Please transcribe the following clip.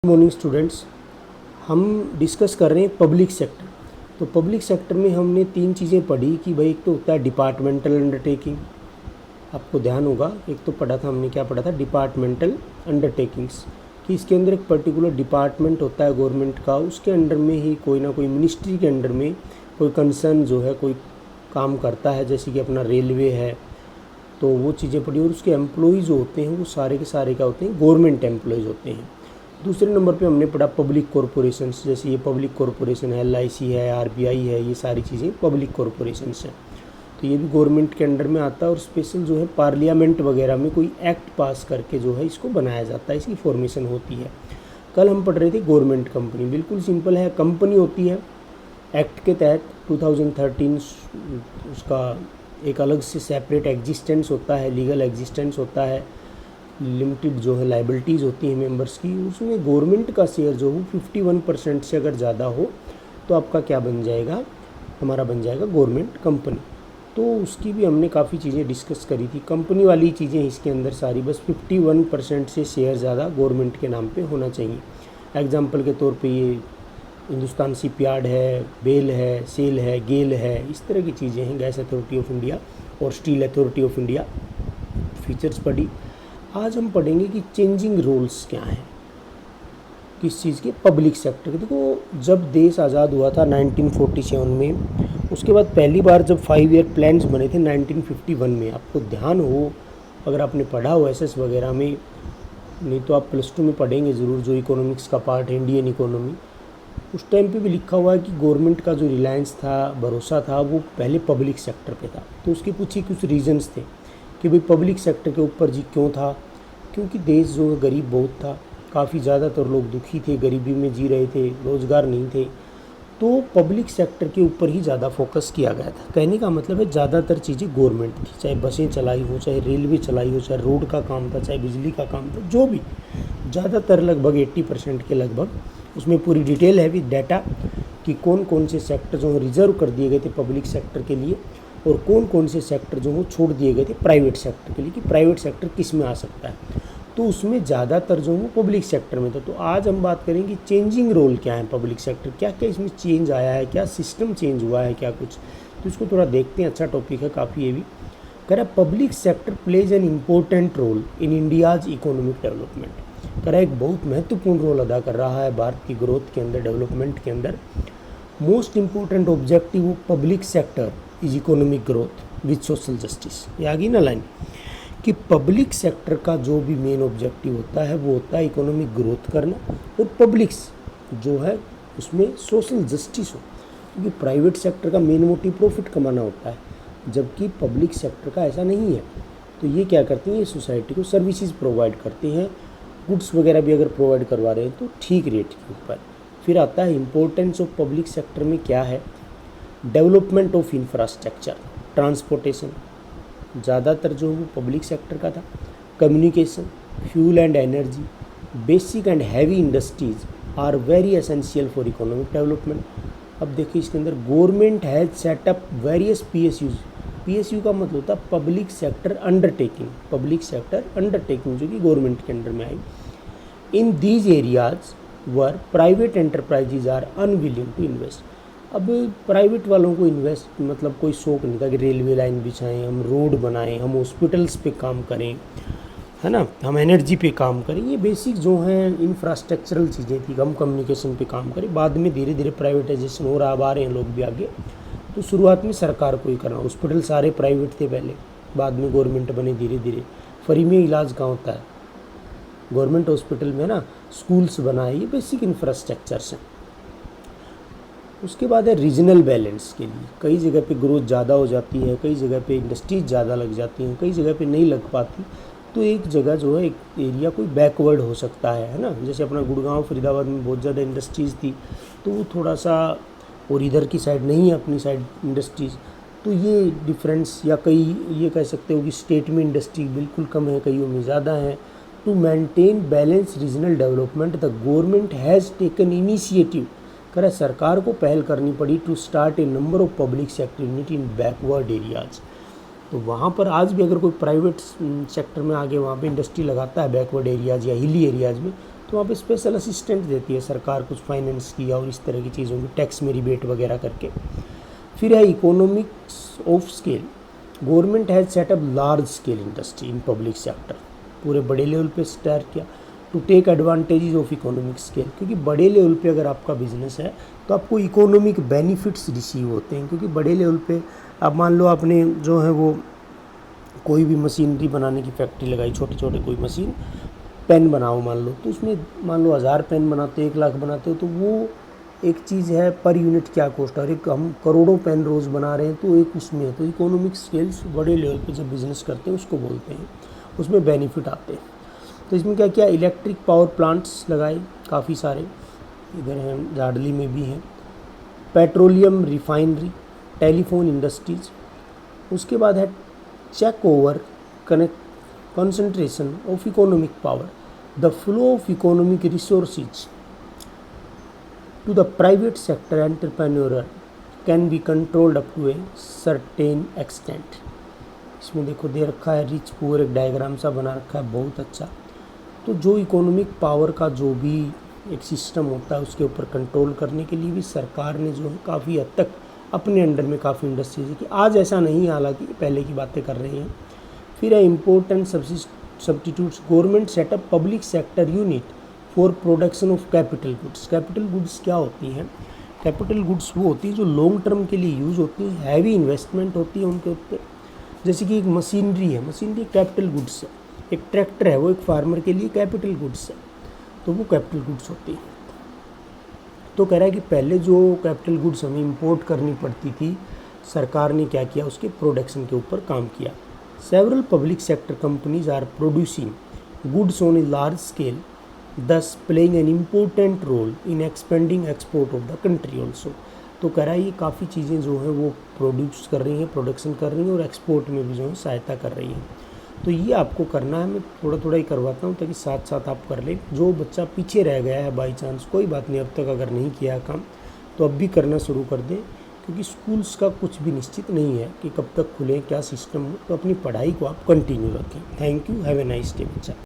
Morning students, हम discuss कर रहे हैं पब्लिक सेक्टर। तो पब्लिक सेक्टर में हमने तीन चीज़ें पढ़ी कि भाई एक तो होता है डिपार्टमेंटल अंडरटेकिंग, आपको ध्यान होगा। एक तो पढ़ा था हमने, क्या पढ़ा था, डिपार्टमेंटल अंडरटेकिंग्स, कि इसके अंदर एक पर्टिकुलर डिपार्टमेंट होता है गवर्नमेंट का, उसके अंडर में ही कोई ना कोई मिनिस्ट्री के अंडर में कोई कंसर्न जो है कोई काम करता है, जैसे कि अपना रेलवे है। तो वो चीज़ें पढ़ी, और उसके एम्प्लॉयज़ जो होते हैं वो सारे के सारे क्या होते हैं, गवर्नमेंट एम्प्लॉयज़ होते हैं। दूसरे नंबर पे हमने पढ़ा पब्लिक कॉरपोरेशंस, जैसे ये पब्लिक कॉरपोरेशन है, LIC है, RBI है, ये सारी चीज़ें पब्लिक कॉरपोरेशंस हैं। तो ये भी गवर्नमेंट के अंडर में आता है, और स्पेशल जो है पार्लियामेंट वगैरह में कोई एक्ट पास करके जो है इसको बनाया जाता है, इसकी फॉर्मेशन होती है। कल हम पढ़ रहे थे गवर्नमेंट कंपनी, बिल्कुल सिंपल है। कंपनी होती है एक्ट के तहत 2013, उसका एक अलग से सेपरेट एग्जिस्टेंस होता है, लीगल एग्जिस्टेंस होता है, लिमिटेड जो है लाइबिलिटीज़ होती हैं मेंबर्स की। उसमें गवर्नमेंट का शेयर जो हो 51% से अगर ज़्यादा हो तो आपका क्या बन जाएगा, हमारा बन जाएगा गवर्नमेंट कंपनी। तो उसकी भी हमने काफ़ी चीज़ें डिस्कस करी थी, कंपनी वाली चीज़ें इसके अंदर सारी, बस 51% से शेयर ज़्यादा गवर्नमेंट के नाम पे होना चाहिए। एग्जाम्पल के तौर पे ये हिंदुस्तान शिपयार्ड है, बेल है, सेल है, गेल है, इस तरह की चीज़ें हैं, गैस अथॉरिटी ऑफ इंडिया और steel authority of India. Features पढ़ी। आज हम पढ़ेंगे कि चेंजिंग रोल्स क्या हैं किस चीज़ के, पब्लिक सेक्टर के। देखो, जब देश आज़ाद हुआ था 1947 में, उसके बाद पहली बार जब 5 ईयर प्लान्स बने थे 1951 में, आपको ध्यान हो, अगर आपने पढ़ा हो SS वगैरह में, नहीं तो आप +2 में पढ़ेंगे ज़रूर, जो इकोनॉमिक्स का पार्ट है, इंडियन इकोनॉमी, उस टाइम पे भी लिखा हुआ है कि गवर्नमेंट का जो रिलायंस था, भरोसा था, वो पहले पब्लिक सेक्टर पे था। तो उसके पीछे कुछ रीजंस थे कि भाई पब्लिक सेक्टर के ऊपर जी क्यों था, क्योंकि देश जो है गरीब बहुत था, काफ़ी ज़्यादातर लोग दुखी थे, गरीबी में जी रहे थे, रोज़गार नहीं थे। तो पब्लिक सेक्टर के ऊपर ही ज़्यादा फोकस किया गया था। कहने का मतलब है ज़्यादातर चीज़ें गवर्नमेंट थी, चाहे बसें चलाई हो, चाहे रेलवे चलाई हो, चाहे रोड का काम था, चाहे बिजली का काम था, जो भी, ज़्यादातर लगभग 80% के लगभग। उसमें पूरी डिटेल है विद डाटा कि कौन कौन से सेक्टर जो रिजर्व कर दिए गए थे पब्लिक सेक्टर के लिए, और कौन कौन से सेक्टर जो वो छोड़ दिए गए थे प्राइवेट सेक्टर के लिए, कि प्राइवेट सेक्टर किस में आ सकता है। तो उसमें ज़्यादातर जो वो पब्लिक सेक्टर में था। तो आज हम बात करेंगे चेंजिंग रोल क्या है पब्लिक सेक्टर, क्या क्या इसमें चेंज आया है, क्या सिस्टम चेंज हुआ है, क्या कुछ। तो इसको थोड़ा देखते हैं, अच्छा टॉपिक है काफ़ी ये भी। कह रहा है public sector plays an important role in India's economic development. कह रहा है एक बहुत महत्वपूर्ण रोल अदा कर रहा है भारत की ग्रोथ के अंदर, डेवलपमेंट के अंदर। Most important objective of public sector is economic growth with social justice. ये आ गई ना लाइन, कि पब्लिक सेक्टर का जो भी मेन ऑब्जेक्टिव होता है वो होता है इकोनॉमिक ग्रोथ करना, और पब्लिक्स जो है उसमें सोशल जस्टिस हो, क्योंकि प्राइवेट सेक्टर का मेन मोटिव प्रॉफिट कमाना होता है, जबकि पब्लिक सेक्टर का ऐसा नहीं है। तो ये क्या करती हैं, ये सोसाइटी को सर्विसेज प्रोवाइड करते हैं, गुड्स वगैरह भी अगर प्रोवाइड करवा रहे हैं तो ठीक रेट के ऊपर। फिर आता है इम्पोर्टेंस ऑफ पब्लिक सेक्टर में क्या है, डेवलपमेंट ऑफ इंफ्रास्ट्रक्चर, ट्रांसपोर्टेशन ज़्यादातर जो वो पब्लिक सेक्टर का था, communication, fuel and energy, basic and heavy industries are very essential for economic development. अब देखिए इसके अंदर government has set up various PSUs। PSU का मतलब होता है public sector undertaking, public sector undertaking जो कि गवर्नमेंट के अंडर में आई। In these areas where private enterprises are unwilling to invest. अब प्राइवेट वालों को इन्वेस्ट मतलब कोई शौक नहीं था कि रेलवे लाइन बिछाएं, हम रोड बनाएं, हम हॉस्पिटल्स पे काम करें, है ना, हम एनर्जी पे काम करें। ये बेसिक जो हैं इंफ्रास्ट्रक्चरल चीज़ें थी, हम कम्युनिकेशन पे काम करें। बाद में धीरे धीरे प्राइवेटाइजेशन हो रहा, अब आ रहे हैं लोग भी आगे। तो शुरुआत में सरकार को ही करना, हॉस्पिटल सारे प्राइवेट थे पहले, बाद में गवर्नमेंट बने धीरे धीरे। फ्री में इलाज कहाँ होता है, गवर्नमेंट हॉस्पिटल में ना, स्कूल्स बनाए, ये बेसिक इंफ्रास्ट्रक्चर्स हैं। उसके बाद है रीजनल बैलेंस के लिए, कई जगह पे ग्रोथ ज़्यादा हो जाती है, कई जगह पे इंडस्ट्रीज ज़्यादा लग जाती हैं, कई जगह पे नहीं लग पाती। तो एक जगह जो है, एक एरिया कोई बैकवर्ड हो सकता है ना, जैसे अपना गुड़गांव फरीदाबाद में बहुत ज़्यादा इंडस्ट्रीज़ थी, तो वो थोड़ा सा, और इधर की साइड नहीं है अपनी साइड इंडस्ट्रीज़, तो ये डिफरेंस, या कई ये कह सकते हो कि स्टेट में इंडस्ट्री बिल्कुल कम है, कईयों में ज़्यादा है। To maintain balance regional development the government has taken initiative. कह रहा सरकार को पहल करनी पड़ी to start a number of public sector unit in backward areas. तो वहाँ पर आज भी अगर कोई प्राइवेट सेक्टर में आगे वहाँ पे इंडस्ट्री लगाता है बैकवर्ड एरियाज़ या हिली एरियाज़ में, तो वहाँ पे स्पेशल असिस्टेंट देती है सरकार, कुछ फाइनेंस की और इस तरह की चीज़ों की, टैक्स में रिबेट वगैरह करके। फिर है economics of scale. Government has set up large scale industry in public sector, पूरे बड़े लेवल पे स्टार्ट किया to take advantages of economic scale, क्योंकि बड़े लेवल पे अगर आपका बिजनेस है तो आपको इकोनॉमिक बेनिफिट्स रिसीव होते हैं। क्योंकि बड़े लेवल पे आप मान लो आपने जो है वो कोई भी मशीनरी बनाने की फैक्ट्री लगाई, छोटे छोटे कोई मशीन, पेन बनाओ मान लो, तो उसमें मान लो 1000 पेन बनाते हो, 1 लाख बनाते हो, तो वो एक चीज़ है पर यूनिट क्या कॉस्ट है, और एक हम करोड़ों पेन रोज़ बना रहे हैं तो एक उसमें है। तो इकोनॉमिक स्केल्स बड़े लेवल पे जब बिज़नेस करते हैं उसको बोलते हैं, उसमें बेनिफिट आते हैं। तो इसमें क्या किया, इलेक्ट्रिक पावर प्लांट्स लगाए काफ़ी सारे, इधर हैं जाडली में भी हैं, पेट्रोलियम रिफाइनरी, टेलीफोन इंडस्ट्रीज। उसके बाद है check over concentration of economic power, the flow of economic resources to the private sector entrepreneur can be controlled up to a certain extent। इसमें देखो दे रखा है रिच पुअर, एक डायग्राम सा बना रखा है बहुत अच्छा। तो जो इकोनॉमिक पावर का जो भी एक सिस्टम होता है उसके ऊपर कंट्रोल करने के लिए भी सरकार ने जो है काफ़ी हद तक अपने अंडर में काफ़ी इंडस्ट्रीज की, आज ऐसा नहीं, हालांकि पहले की बातें कर रहे हैं। फिर है important substitutes. Government setup public sector unit for production of capital goods. Capital goods क्या होती हैं, कैपिटल गुड्स वो होती हैं जो लॉन्ग टर्म के लिए यूज़ होती हैं, हैवी इन्वेस्टमेंट होती है उनके ऊपर। जैसे कि एक मशीनरी है, मशीनरी कैपिटल गुड्स है, एक ट्रैक्टर है वो एक फार्मर के लिए कैपिटल गुड्स है, तो वो कैपिटल गुड्स होती है। तो कह रहा है कि पहले जो कैपिटल गुड्स हमें इंपोर्ट करनी पड़ती थी, सरकार ने क्या किया, उसके प्रोडक्शन के ऊपर काम किया। Several public sector companies are producing goods on a large scale, thus playing an important role in expanding export of the country also। तो कह रहा है ये काफ़ी चीज़ें जो हैं वो प्रोड्यूस कर रही हैं, प्रोडक्शन कर रही हैं और एक्सपोर्ट में भी जो है सहायता कर रही हैं। तो ये आपको करना है, मैं थोड़ा थोड़ा ही करवाता हूँ ताकि साथ साथ आप कर लें। जो बच्चा पीछे रह गया है बाई चांस, कोई बात नहीं, अब तक अगर नहीं किया काम तो अब भी करना शुरू कर दें, क्योंकि स्कूल्स का कुछ भी निश्चित नहीं है कि कब तक खुलें, क्या सिस्टम हो। तो अपनी पढ़ाई को आप कंटिन्यू रखें। Thank you, have a nice day बच्चा।